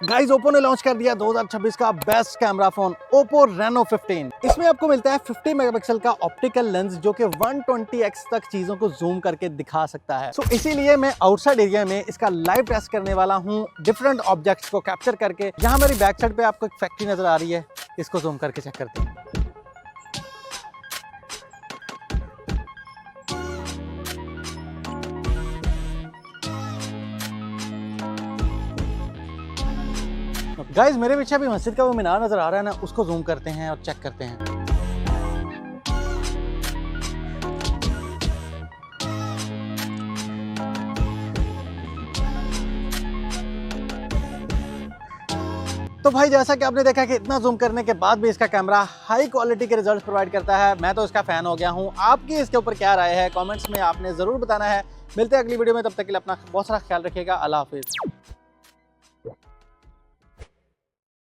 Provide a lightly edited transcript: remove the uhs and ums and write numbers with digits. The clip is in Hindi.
गाइस ओप्पो ने लॉन्च कर दिया 2026 का best camera phone Oppo Reno 15। इसमें आपको मिलता है 50 मेगापिक्सल का ऑप्टिकल लेंस जो कि 120x तक चीजों को जूम करके दिखा सकता है। सो इसीलिए मैं आउटसाइड एरिया में इसका लाइव टेस्ट करने वाला हूं, डिफरेंट ऑब्जेक्ट्स को कैप्चर करके। यहाँ मेरी बैक साइड पे आपको एक फैक्ट्री नजर आ रही है, इसको जूम करके चेक करते हैं। गाइस मेरे पीछे अभी मस्जिद का वो मीनार नजर आ रहा है ना, उसको जूम करते हैं और चेक करते हैं। तो भाई जैसा कि आपने देखा कि इतना जूम करने के बाद भी इसका कैमरा हाई क्वालिटी के रिजल्ट्स प्रोवाइड करता है। मैं तो इसका फैन हो गया हूं। आपकी इसके ऊपर क्या राय है कमेंट्स में आपने जरूर बताना है। मिलते हैं अगली वीडियो में, तब तक के लिए अपना बहुत सारा ख्याल रखिएगा। अल्लाह हाफिज।